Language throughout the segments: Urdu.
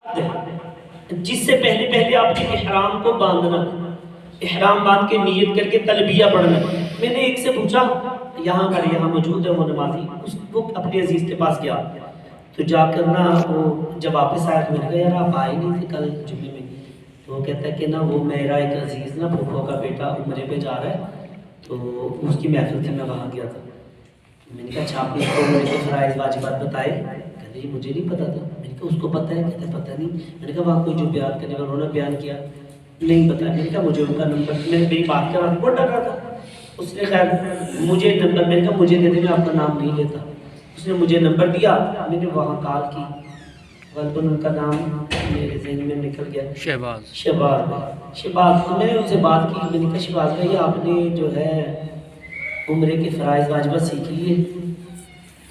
جس سے پہلے پہلے آپ نے احرام کو باندھنا، احرام باندھ کے نیت کر کے تلبیہ پڑھنا۔ میں نے ایک سے پوچھا، یہاں پر یہاں موجود ہے وہ نمازی، وہ اپنے عزیز کے پاس گیا تو جا کر نا وہ جب واپس آیا تو میں نے کہا یار آپ آئے نہیں تھے کل جمعے میں، تو وہ کہتا ہے کہ نا وہ میرا ایک عزیز نا پھوپھو کا بیٹا عمرے پہ جا رہا ہے تو اس کی محفل تھی، میں وہاں گیا تھا۔ میں نے کہا اچھا آپ نے اس کو عمرے کے فرائض واجبات بتائے؟ کہتے جی مجھے نہیں پتا تھا۔ میں نے کہا اس کو پتہ ہے؟ کہتے پتہ نہیں۔ میں نے کہا وہاں کوئی جو بیان کرنے والا انہوں نے بیان کیا نہیں پتا۔ میں نے کہا مجھے ان کا نمبر، میں میری بات کرا وہ ڈر رہا تھا، اس نے خیر مجھے نمبر، میں نے کہا مجھے دے دیں میں آپ کا نام نہیں لیتا۔ اس نے مجھے نمبر دیا، میں نے وہاں کال کی، غالباً ان کا نام میرے ذہن میں نکل گیا، شہباز۔ میں نے ان سے بات کی، میں نے کہا شہباز بھائی آپ نے جو ہے عمرے کے فرائض واجبات سیکھ لیے؟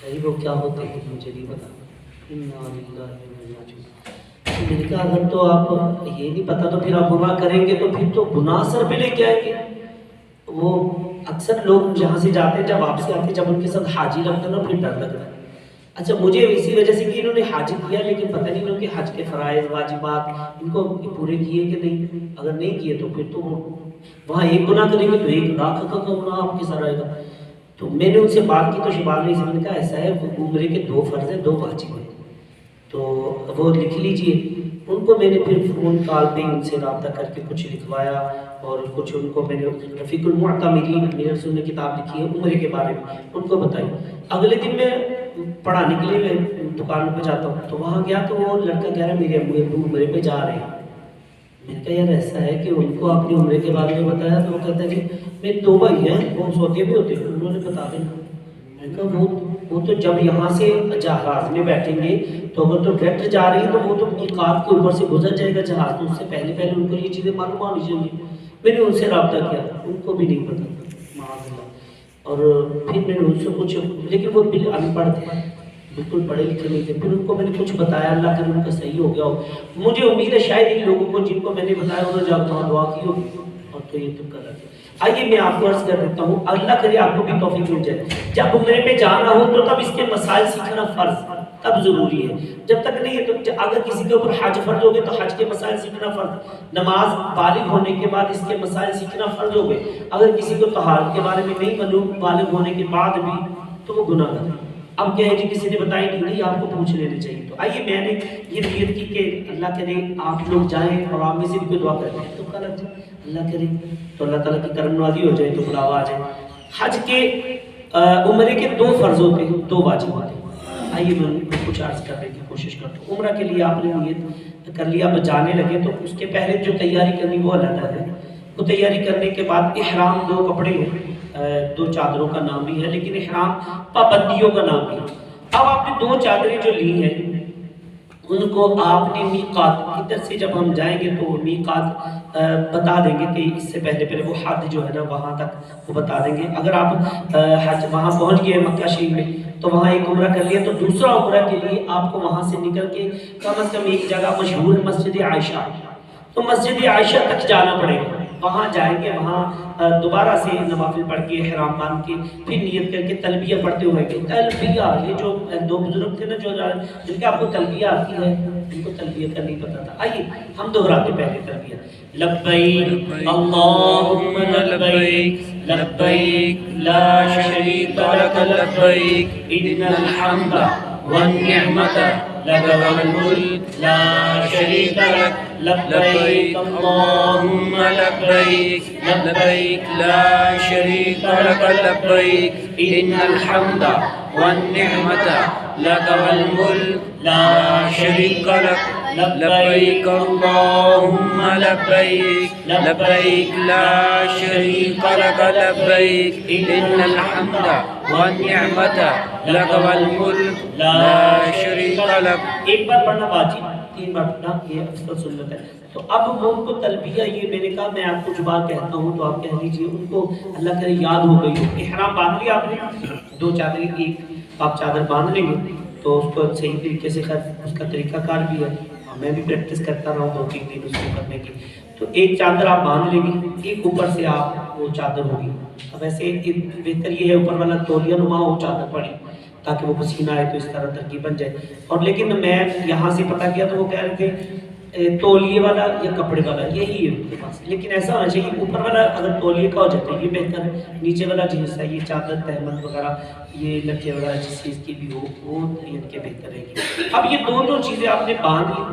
بھائی وہ کیا ہوتے ہیں مجھے نہیں پتا۔ میں نے کہا اگر تو آپ یہ نہیں پتا تو پھر آپ گناہ کریں گے تو پھر تو گناہ سر پہ لے کے آئیں گے۔ وہ اکثر لوگ جہاں سے جاتے ہیں جب واپسی آتے ہیں جب ان کے ساتھ حاجی لگتا ہے نا پھر ڈر لگتا ہے۔ اچھا مجھے اسی وجہ سے کہ انہوں نے حج کیا لیکن پتہ نہیں ان کے حج کے فرائض واجبات ان کو پورے کیے کہ نہیں، اگر نہیں کیے تو پھر تو وہاں ایک گناہ کریں گے تو 1,00,000 کا گناہ آپ کے ساتھ آئے گا۔ تو میں نے ان سے بات کی تو شہباز نے اس نے کہا ایسا ہے عمرے کے 2 فرض ہیں 2 واجب ہیں تو وہ لکھ لیجئے۔ ان کو میں نے پھر فون کال پہ ان سے رابطہ کر کے کچھ لکھوایا اور کچھ ان کو میں نے رفیق المعتمرین میرے رسول نے کتاب لکھی ہے عمرے کے بارے میں ان کو بتائی۔ اگلے دن میں پڑھانے کے لیے میں دکان پہ جاتا ہوں تو وہاں گیا تو وہ لڑکا کہہ رہا ہے میرے ابو عمرے پہ جا رہے ہیں۔ میں نے کہا یار ایسا ہے کہ ان کو آپ نے عمرے کے بارے میں بتایا تو وہ کہتا ہے کہ میرے 2 بھائی ہیں وہ سعودیہ بھی ہوتے ہیں انہوں نے بتا دیں۔ میں نے کہا وہ تو جب یہاں سے جہاز میں بیٹھیں گے تو اگر تو ڈائریکٹ جا رہی ہے تو وہ تو میقات کے اوپر سے گزر جائے گا جہاز، تو اس سے پہلے پہلے ان کو یہ چیزیں معلوم ہونی چاہیے۔ میں نے ان سے رابطہ کیا، ان کو بھی نہیں پتا تھا معاذ اللہ۔ اور پھر میں نے ان سے کچھ، لیکن وہ ان پڑھ تھے بالکل پڑھے لکھے نہیں تھے، پھر ان کو میں نے کچھ بتایا، اللہ کرے ان کا صحیح ہو گیا ہو۔ مجھے امید ہے شاید ان لوگوں کو جن کو میں نے بتایا انہوں نے جا کر دعا کی ہوگی اور تو یہ تو کر رہا ہے۔ آئیے میں آپ کو عرض کر دیتا ہوں، اللہ کرے آپ کو بھی توفیق مل جائے۔ جب عمرے پہ جانا ہو تو تب اس کے مسائل سیکھنا فرض تب ضروری ہے، جب تک نہیں ہے تو اگر کسی کے اوپر حج فرض ہو گئے تو حج کے مسائل سیکھنا فرض، نماز بالغ ہونے کے بعد اس کے مسائل سیکھنا فرض ہو گئے۔ اگر کسی کو طہارت کے بارے میں نہیں معلوم بالغ ہونے کے بعد بھی تو وہ گناہ گار ہے۔ اب کیا ہے جی کسی نے بتائی نہیں آپ کو پوچھ لینے چاہیے۔ تو آئیے میں نے یہ نیت کی کہ اللہ کرے آپ لوگ جائیں اور آپ میں سے بھی کوئی دعا کریں تو لگ جائے، اللہ کرے تو اللہ تعالیٰ کی کرم نوازی ہو جائے تو بلاوا آ جائے۔ حج کے عمرے کے 2 فرض ہوتے ہیں 2 واجب ہوتے ہیں۔ آئیے میں کچھ عرض کرنے کی کوشش کرتا ہوں۔ عمرہ کے لیے آپ نے نیت کر لیا، اب جانے لگے تو اس کے پہلے جو تیاری کرنی وہ علیحدہ ہے۔ وہ تیاری کرنے کے بعد احرام 2 کپڑے ہیں، 2 چادروں کا نام بھی ہے لیکن احرام پابندیوں کا نام بھی ہے۔ اب آپ نے 2 چادریں جو لی ہیں ان کو آپ نے میقات ادھر سے جب ہم جائیں گے تو میقات بتا دیں گے کہ اس سے پہلے پہلے وہ حد جو ہے نا وہاں تک وہ بتا دیں گے۔ اگر آپ حج وہاں پہنچ گئے مکہ شریف میں تو وہاں ایک عمرہ کر لیا تو دوسرا عمرہ کے لیے آپ کو وہاں سے نکل کے کم از کم ایک جگہ مشہور مسجد عائشہ، تو مسجد عائشہ تک جانا پڑے گا۔ وہاں جائیں گے، وہاں دوبارہ سے نوافل پڑھ کے احرام باندھ کے پھر نیت کر کے تلبیہ پڑھتے ہوئے کہ تلبیہ، یہ جو 2 بزرگ تھے نا جو جن کے آپ کو تلبیہ آتی ہے ان کو تلبیہ کا نہیں پتا تھا۔ آئیے ہم دہراتے پہلے تلبیہ، لبیک اللہم لبیک لبیک لا شریک لک لبیک ان الحمد والنعمت لک والملک لا شریک لک لبیک اللہم لبیک لبیک لا شریک لک لبیک ان الحمد والنعمت لک والملک لا شریک لک لبیک اللہم لبیک لبیک لا شریک لک لبیک ان الحمد والنعمت لک والملک لا شریک لک۔ ایک بار پڑھنا واجب، 3 بار پڑھنا یہ افضل سنت ہے۔ تو اب وہ ان کو تلبیہ، یہ میں نے کہا میں آپ کو جو بات کہتا ہوں تو آپ کہہ لیجئے ان کو اللہ کرے یاد ہو گئی ہو۔ احرام باندھ لیا آپ نے، 2 چادریں، ایک آپ چادر باندھ لیں گے تو اس کو صحیح طریقے سے اس کا طریقہ کار بھی ہے، میں بھی پریکٹس کرتا رہا ہوں 2-3 دن اس کو کرنے کی۔ تو ایک چادر آپ باندھ لیں گے، ایک اوپر سے آپ وہ چادر ہوگی، اب ایسے بہتر یہ ہے اوپر والا تولیہ نما ہو چادر پڑے تاکہ وہ پسینہ آئے تو اس طرح ترکیب بن جائے. اور لیکن میں یہاں سے پتہ کیا تو وہ کہہ رہے تھے تولیے والا یا کپڑے والا یہی ہے ان کے پاس. لیکن ایسا ہونا چاہیے اوپر والا اگر تولیے کا ہو جاتا ہے یہ بہتر ہے, نیچے والا جو حصہ یہ چادر تہمت وغیرہ یہ لکھے وغیرہ جس چیز کی بھی ہو وہ ان کے بہتر رہے گی. اب یہ دونوں چیزیں آپ نے باندھ لی.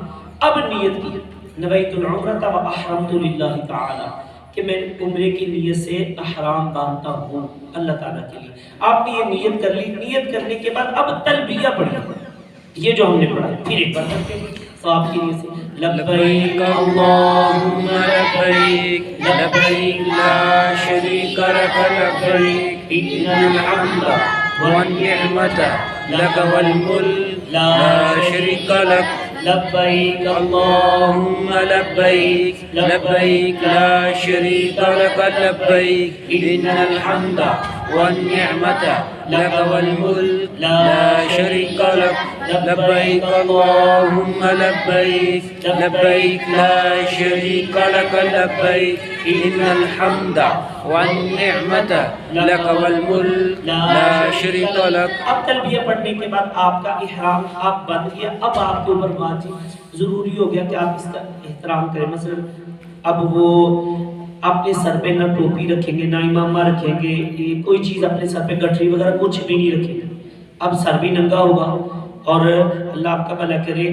اب نیت کی نویت العمرۃ و احرمت للہ تعالی کہ میں عمرے کی نیت سے احرام باندھتا ہوں اللہ تعالیٰ کے لیے. آپ نے یہ نیت کر لی. نیت کرنے کے بعد اب تلبیہ پڑھی یہ جو ہم نے پڑھا پھر ایک بار کرتے ہیں تو آپ کی نیت سے لبیک اللہم لبیک لبیک لا شریک لک لبیک ان الحمد والنعمت لک والملک لا شریک لک لبیک اللہم لبیک لبیک لا شریک لک لبیک ان الحمد والنعمت لک والملک لا شریک لک لبیک اللہم لبیک لبیک لا شریک لک لبیک ان الحمد والنعمت لک والملک لا شریک لک. اب تلبیہ پڑھنے کے بعد آپ کا احرام آپ بن گیا. اب آپ کے اوپر واجب ضروری ہو گیا کہ آپ اس کا احترام کریں. مثلا اب وہ اپنے سر پہ نہ ٹوپی رکھیں گے نہ امامہ رکھیں گے, کوئی چیز اپنے سر پہ گٹھری وغیرہ کچھ بھی نہیں رکھیں گے. اب سر بھی ننگا ہوگا اور اللہ آپ کا بھلا کرے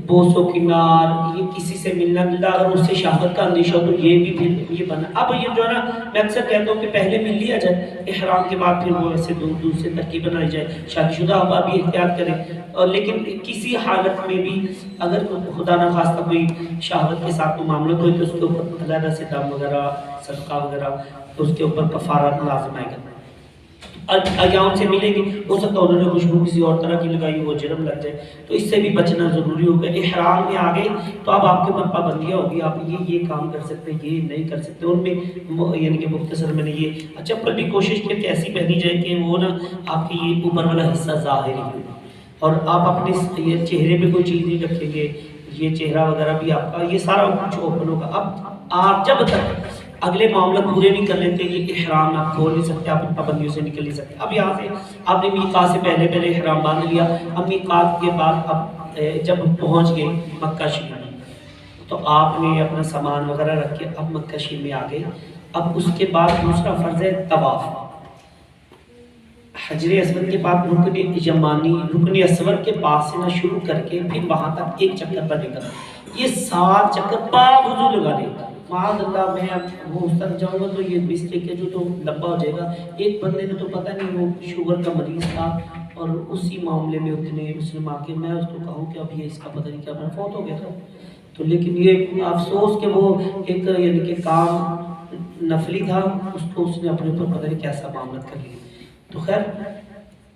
بوس و کنار یہ کسی سے ملنا ملنا اگر اس سے شہوت کا اندیشہ ہو تو یہ بھی پھر یہ بنا. اب یہ جو ہے نا میں اکثر کہتا ہوں کہ پہلے مل لیا جائے احرام کے بعد پھر وہ ایسے دور سے ترکیب بنائی جائے. شادی شدہ آپ بھی احتیاط کریں. اور لیکن کسی حالت میں بھی اگر خدا نہ خواستہ کوئی شہوت کے ساتھ معاملت ہوئی تو اس کے اوپر علیحدہ سے دم وغیرہ صدقہ وغیرہ اس کے اوپر کفارہ لازم آئے گا. ایام سے ملیں گے ہو سکتا ہے انہوں نے خوشبو کسی اور طرح کی لگائی وہ جرم لگ جائے تو اس سے بھی بچنا ضروری ہوگا. احرام میں آ گئے تو اب آپ کے اوپر پابندیاں ہوگی. آپ یہ کام کر سکتے ہیں یہ نہیں کر سکتے. ان میں یعنی کہ مختصر میں نے یہ چپل بھی کوشش کی کہ ایسی پہنی جائے کہ وہ نا آپ کی یہ اوپر والا حصہ ظاہر ہی ہو اور آپ اپنے یہ چہرے پہ کوئی چیز نہیں رکھیں گے. یہ چہرہ وغیرہ بھی آپ کا یہ سارا کچھ اوپن ہوگا. اب آپ جب تک اگلے معاملات پورے نہیں کر لیتے یہ احرام آپ کھول نہیں سکتے, آپ ان پابندیوں سے نکل نہیں سکتے. اب یہاں سے آپ نے میقات سے پہلے احرام باندھ لیا. اب میقات کے بعد اب جب پہنچ گئے مکہ شریف تو آپ نے اپنا سامان وغیرہ رکھ کے اب مکہ شریف میں آ گئے. اب اس کے بعد دوسرا فرض ہے طواف. حجر اسود کے بعد رکن یمانی رکن اسود کے پاس سے نہ شروع کر کے پھر وہاں تک ایک چکر پر نکل یہ 7 چکر باوضو لگا دے. معاذ اللہ میں وہ اس طرح جاؤں گا تو یہ مسٹیک ہے جو تو لمبا ہو جائے گا. ایک بندے نے تو پتہ نہیں وہ شوگر کا مریض تھا اور اسی معاملے میں اتنے مسلم آ کے میں اس کو کہوں کہ اب یہ اس کا پتہ نہیں کیا میں فوت ہو گیا تھا. تو لیکن یہ افسوس کہ وہ ایک یعنی کہ کام نفلی تھا اس کو اس نے اپنے اوپر پتہ نہیں کیسا معاملت کر لیا. تو خیر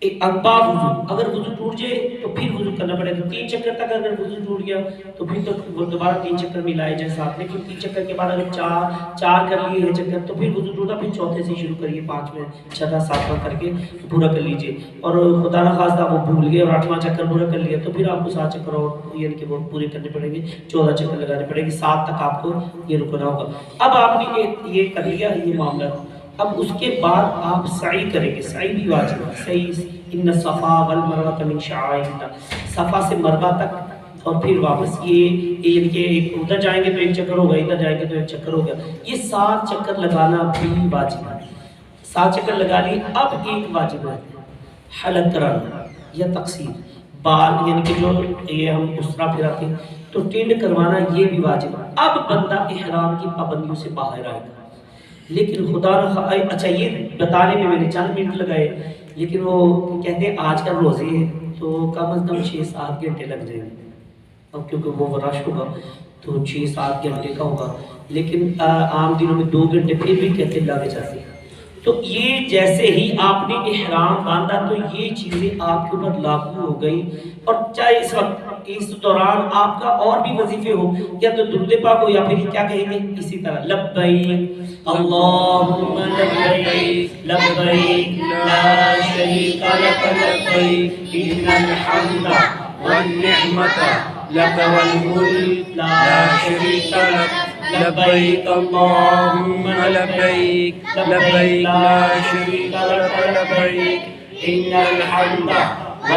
اقبال وضو اگر وضو ٹوٹ جائے تو پھر وضو کرنا پڑے گا. 3 چکر تک اگر وضو ٹوٹ گیا تو پھر تو دوبارہ 3 چکر ملائے جائے ساتھ. لیکن 3 چکر کے بعد اگر چار کر لیے چکر تو پھر وضو ٹوٹا پھر چوتھے سے شروع کریے 5ویں 6واں 7واں کر کے پورا کر لیجئے. اور خدا نہ خواستہ وہ بھول گئے اور 8واں چکر پورا کر لیا تو پھر آپ کو 7 چکر اور یعنی کہ وہ پورے کرنے پڑیں گے. 14 چکر لگانے پڑیں گے. 7 تک آپ کو یہ رکنا ہوگا. اب آپ نے یہ کر لیا یہ معاملہ. اب اس کے بعد آپ سعی کریں گے. سعی بھی واجب ہے. سعی ان صفا والمروہ من شعائر اللہ. صفا سے مروہ تک اور پھر واپس یہ کہ ادھر جائیں گے تو 1 چکر ہوگا ادھر جائیں گے تو 1 چکر ہوگا. یہ 7 چکر لگانا بھی واجب ہے. 7 چکر لگا لیے. اب ایک واجب ہے حلق کرانا یا تقصیر بال یعنی کہ جو یہ ہم اس طرح پھراتے ہیں تو ٹینڈ کروانا یہ بھی واجب ہے. اب بندہ احرام کی پابندیوں سے باہر آئے گا. لیکن خدا اچھا یہ بتانے میں نے چند منٹ لگائے لیکن وہ کہتے ہیں آج کل روزے ہیں تو کم از کم 6-7 گھنٹے لگ جائیں گے. اب کیونکہ وہ رش ہوگا تو 6-7 گھنٹے کا ہوگا. لیکن عام دنوں میں 2 گھنٹے پھر بھی کہتے لگے جاتے ہیں. تو یہ جیسے ہی آپ نے احرام باندھا تو یہ چیزیں آپ کے اوپر لاگو ہو گئی. اور چاہے اس وقت اس دوران آپ کا اور بھی وظیفے ہو یا تو درود پاک ہو یا پھر کیا کہیں گے اسی طرح لبیک اللہم لبیک لبیک لا شریک لک لبیک ان الحمد والنعمت لک والملک لا شریک لک لبیک اللہم لبیک لبیک لا شریک لک لبیک إن الحمد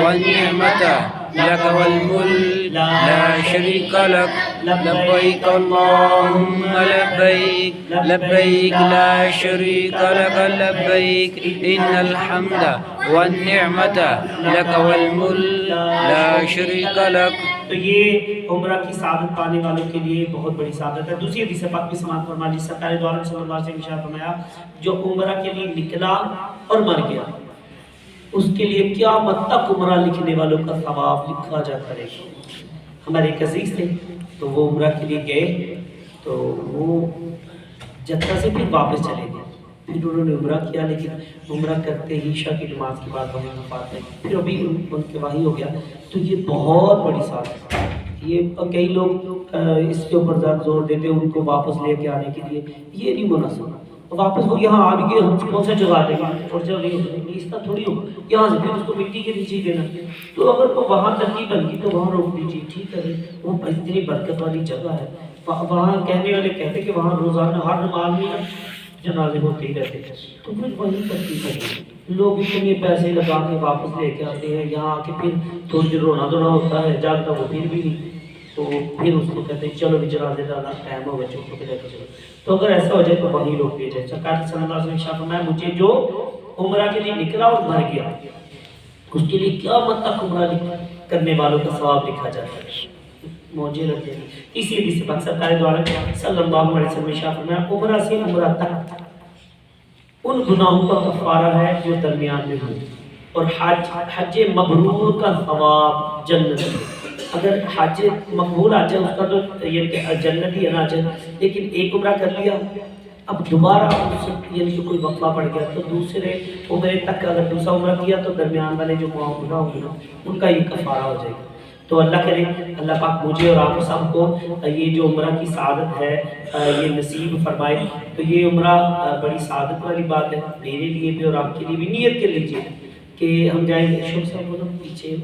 والنعمة لك والملك لا شريك لك لبيك اللهم لبيك لبيك لا شريك لك لبيك إن الحمد والنعمة لك والملك لا شريك لك. تو یہ عمرہ کی سعادت پانے والوں کے لیے بہت بڑی سعادت ہے. دوسری حدیث پاک بھی سماعت فرما لی. سرکار دو عالم صلی اللہ علیہ وسلم نے ارشاد فرمایا جو عمرہ کے لیے نکلا اور مر گیا اس کے لیے قیامت تک عمرہ لکھنے والوں کا ثواب لکھا جاتا رہے گا. ہمارے ایک عزیز تھے تو وہ عمرہ کے لیے گئے تو وہ جدہ سے پھر واپس چلے گئے. پھر انہوں نے عمرہ کیا لیکن عمرہ کرتے ہی عشاء کی نماز کے بعد وہیں وفات پائی. پھر ابھی ان کے وحی ہو گیا. تو یہ بہت بڑی سعادت ہے. یہ کئی لوگ اس کے اوپر زیادہ زور دیتے ہیں ان کو واپس لے کے آنے کے لیے. یہ نہیں مناسب. واپس وہ یہاں آ گئے ہم کون سے جگہ دیں گے اور جب اس کا تھوڑی ہو یہاں سے پھر اس کو مٹی کے نیچے دینا. تو اگر وہ وہاں ترکیب بن گئی تو وہاں روک دیجیے. ٹھیک ہے وہ اتنی برکت والی جگہ ہے. وہاں کہنے والے کہتے ہیں کہ وہاں روزانہ ہر نماز میں جنازے ہوتے ہی رہتے ہیں. تو پھر وہی ترکیب ہے. لوگ اتنے پیسے لگا کے واپس لے کے آتے ہیں یہاں آ کے پھر تھوڑی دیر رونا دھونا ہوتا ہے جاگتا وہ پھر بھی نہیں. تو پھر اس کو کہتے ہیں چلو بھی جنازے کا ٹائم ہو گیا چلو کے لے کے چلو. تو اگر ایسا ہو جائے تو وہی لوگ بھیجے. سرکار صلی اللہ علیہ وسلم نے ارشاد فرمایا مجھے جو عمرہ کے لیے نکلا اور مر گیا اس کے لیے قیامت تک عمرہ کرنے والوں کا ثواب لکھا جاتا ہے. موجے رکھتے ہیں. اسی حدیث سے پاک سرکار دو عالم صلی اللہ علیہ وسلم نے ارشاد فرمایا عمرہ سے عمرہ تک ان گناہوں کا کفارہ ہے جو درمیان میں ہوئے اور حج مبرور کا ثواب جنت ہے. اگر حج مقبول آ جائے اس کا تو یہ کہ جنت ہی ہے نا جنت. لیکن ایک عمرہ کر لیا اب دوبارہ اس یعنی کہ کوئی وقفہ پڑ گیا تو دوسرے عمرے تک اگر دوسرا عمرہ کیا تو درمیان والے جو گناہ ہوں گے نا ان کا یہ کفارہ ہو جائے گا. تو اللہ کرے اللہ پاک مجھے اور آپ سب کو یہ جو عمرہ کی سعادت ہے یہ نصیب فرمائے. تو یہ عمرہ بڑی سعادت والی بات ہے میرے لیے بھی اور آپ کے لیے بھی. نیت کر لیجیے کہ ہم جائیں گے. شوق صاحب بولو پیچھے